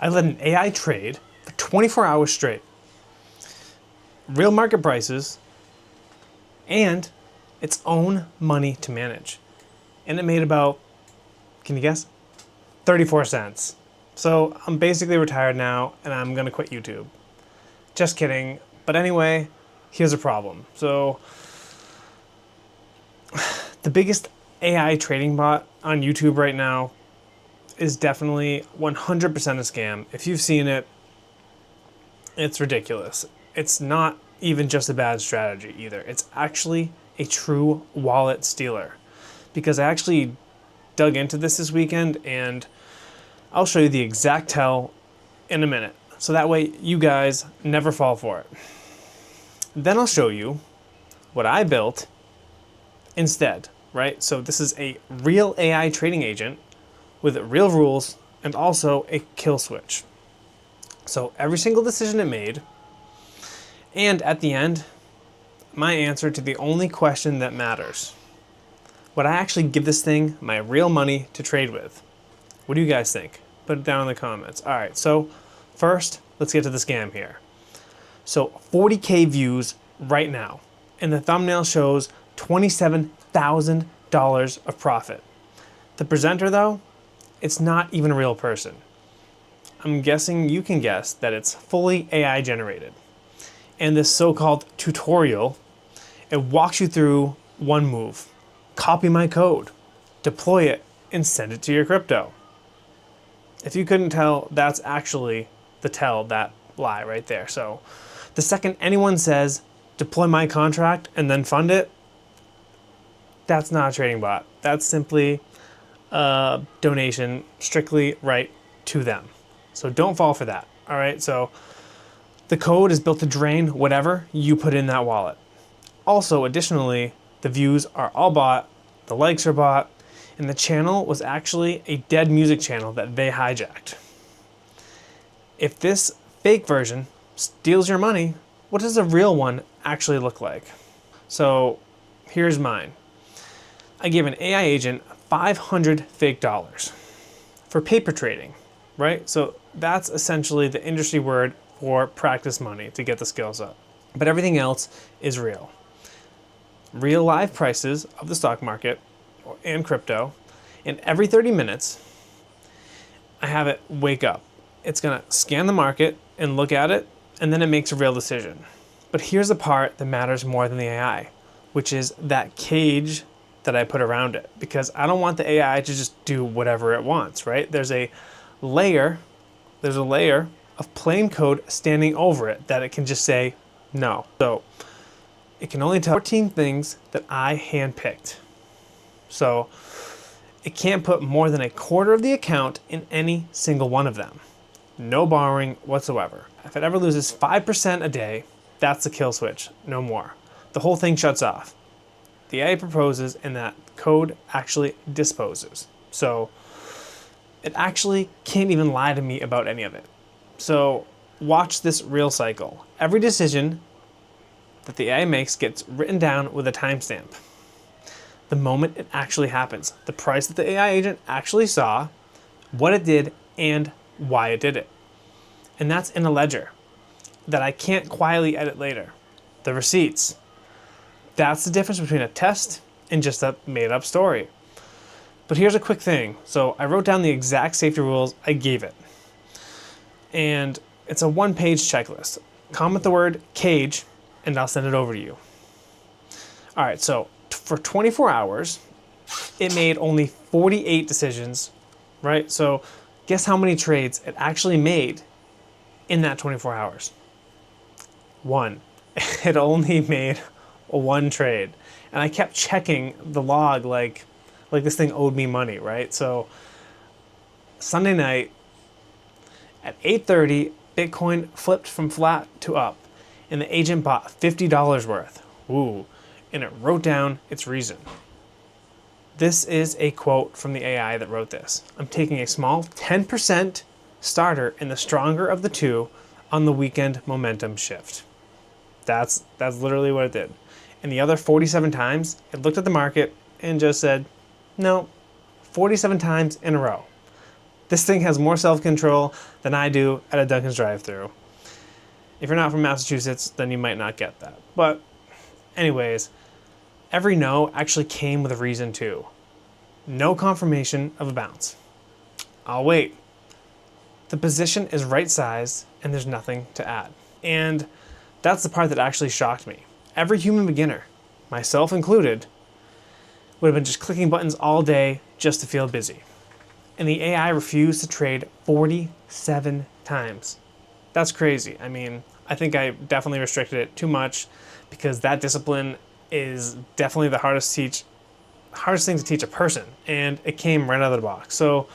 I let an AI trade for 24 hours straight. Real market prices and its own money to manage. And it made about, can you guess? 34 cents. So I'm basically retired now and I'm gonna quit YouTube. Just kidding. But anyway, here's a problem. So the biggest AI trading bot on YouTube right now is definitely 100% a scam. If you've seen it, it's ridiculous. It's not even just a bad strategy either. It's actually a true wallet stealer. Because I actually dug into this weekend and I'll show you the exact tell in a minute. So that way you guys never fall for it. Then I'll show you what I built instead, right? So this is a real AI trading agent with real rules and also a kill switch. So every single decision it made, and at the end, my answer to the only question that matters. Would I actually give this thing my real money to trade with? What do you guys think? Put it down in the comments. All right, so first, let's get to the scam here. So 40K views right now, and the thumbnail shows $27,000 of profit. The presenter though, it's not even a real person. I'm guessing you can guess that it's fully AI generated. And this so-called tutorial, it walks you through one move. Copy my code, deploy it, and send it to your crypto. If you couldn't tell, that's actually the tell, that lie right there. So the second anyone says, deploy my contract and then fund it, that's not a trading bot. That's simply a donation strictly right to them. So don't fall for that, all right? So the code is built to drain whatever you put in that wallet. Also, additionally, the views are all bought, the likes are bought, and the channel was actually a dead music channel that they hijacked. If this fake version steals your money, what does a real one actually look like? So here's mine. I gave an AI agent 500 fake dollars for paper trading, right? So that's essentially the industry word for practice money to get the skills up. But everything else is real. Real live prices of the stock market and crypto, and every 30 minutes, I have it wake up. It's gonna scan the market and look at it, and then it makes a real decision. But here's the part that matters more than the AI, which is that cage that I put around it, because I don't want the AI to just do whatever it wants, right? There's a layer of plain code standing over it that it can just say no. So it can only tell 14 things that I handpicked. So it can't put more than a quarter of the account in any single one of them. No borrowing whatsoever. If it ever loses 5% a day, that's the kill switch, no more. The whole thing shuts off. The AI proposes and that code actually disposes. So it actually can't even lie to me about any of it. So watch this real cycle. Every decision that the AI makes gets written down with a timestamp. The moment it actually happens, the price that the AI agent actually saw, what it did, and why it did it. And that's in a ledger that I can't quietly edit later. The receipts. That's the difference between a test and just a made-up story. But here's a quick thing. So I wrote down the exact safety rules I gave it. And it's a one-page checklist. Comment the word cage and I'll send it over to you. All right, so for 24 hours, it made only 48 decisions, right? So guess how many trades it actually made in that 24 hours? One. It only made one trade. And I kept checking the log like this thing owed me money, right? So Sunday night at 8:30, Bitcoin flipped from flat to up, and the agent bought $50 worth. Ooh, and it wrote down its reason. This is a quote from the AI that wrote this. I'm taking a small 10% starter in the stronger of the two on the weekend momentum shift. That's literally what it did. And the other 47 times, it looked at the market and just said, no, 47 times in a row. This thing has more self-control than I do at a Dunkin's drive-thru. If you're not from Massachusetts, then you might not get that. But anyways, every no actually came with a reason too. No confirmation of a bounce. I'll wait. The position is right sized and there's nothing to add. And that's the part that actually shocked me. Every human beginner, myself included, would have been just clicking buttons all day just to feel busy. And the AI refused to trade 47 times. That's crazy. I mean, I think I definitely restricted it too much because that discipline is definitely the hardest thing to teach a person, and it came right out of the box. So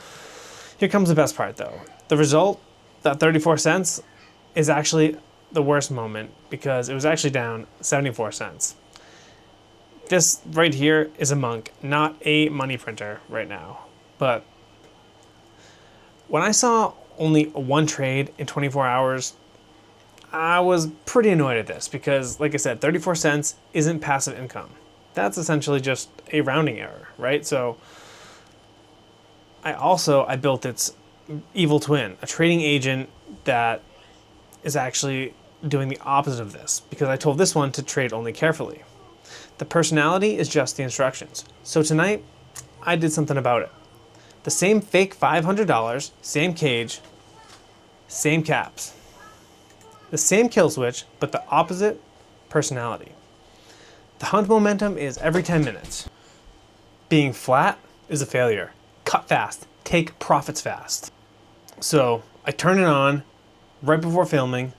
here comes the best part though. The result, that 34 cents, is actually the worst moment because it was actually down 74 cents. This right here is a monk, not a money printer right now. But when I saw only one trade in 24 hours, I was pretty annoyed at this because, like I said, 34 cents isn't passive income. That's essentially just a rounding error, right? So I built its evil twin, a trading agent that is actually doing the opposite of this because I told this one to trade only carefully. The personality is just the instructions. So tonight, I did something about it. The same fake $500, same cage, same caps. The same kill switch, but the opposite personality. The hunt momentum is every 10 minutes. Being flat is a failure. Cut fast, take profits fast. So I turned it on right before filming,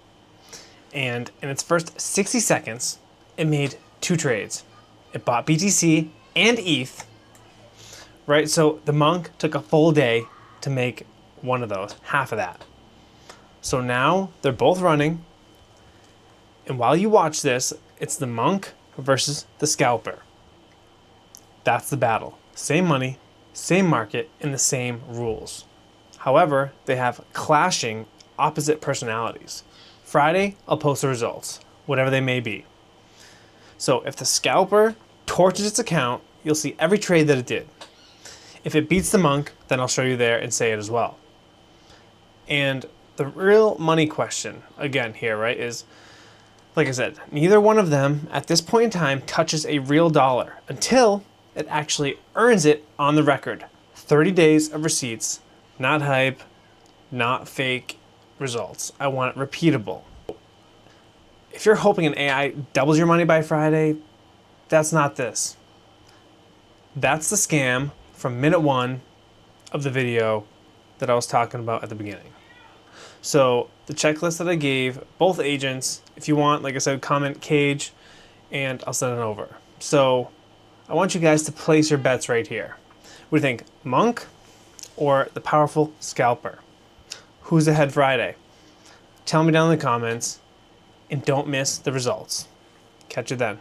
and in its first 60 seconds, it made 2 trades. It bought BTC and ETH, right? So the monk took a full day to make one of those, half of that. So now they're both running, and while you watch this, it's the monk versus the scalper. That's the battle. Same money, same market, and the same rules. However, they have clashing opposite personalities. Friday, I'll post the results, whatever they may be. So if the scalper torches its account, you'll see every trade that it did. If it beats the monk, then I'll show you there and say it as well. And the real money question, again here, right, is, like I said, neither one of them at this point in time touches a real dollar until it actually earns it on the record. 30 days of receipts, not hype, not fake results. I want it repeatable. If you're hoping an AI doubles your money by Friday, that's not this. That's the scam from minute 1 of the video that I was talking about at the beginning. So the checklist that I gave both agents, if you want, like I said, comment cage and I'll send it over. So I want you guys to place your bets right here. What do you think, monk or the powerful scalper? Who's ahead Friday? Tell me down in the comments, and don't miss the results. Catch you then.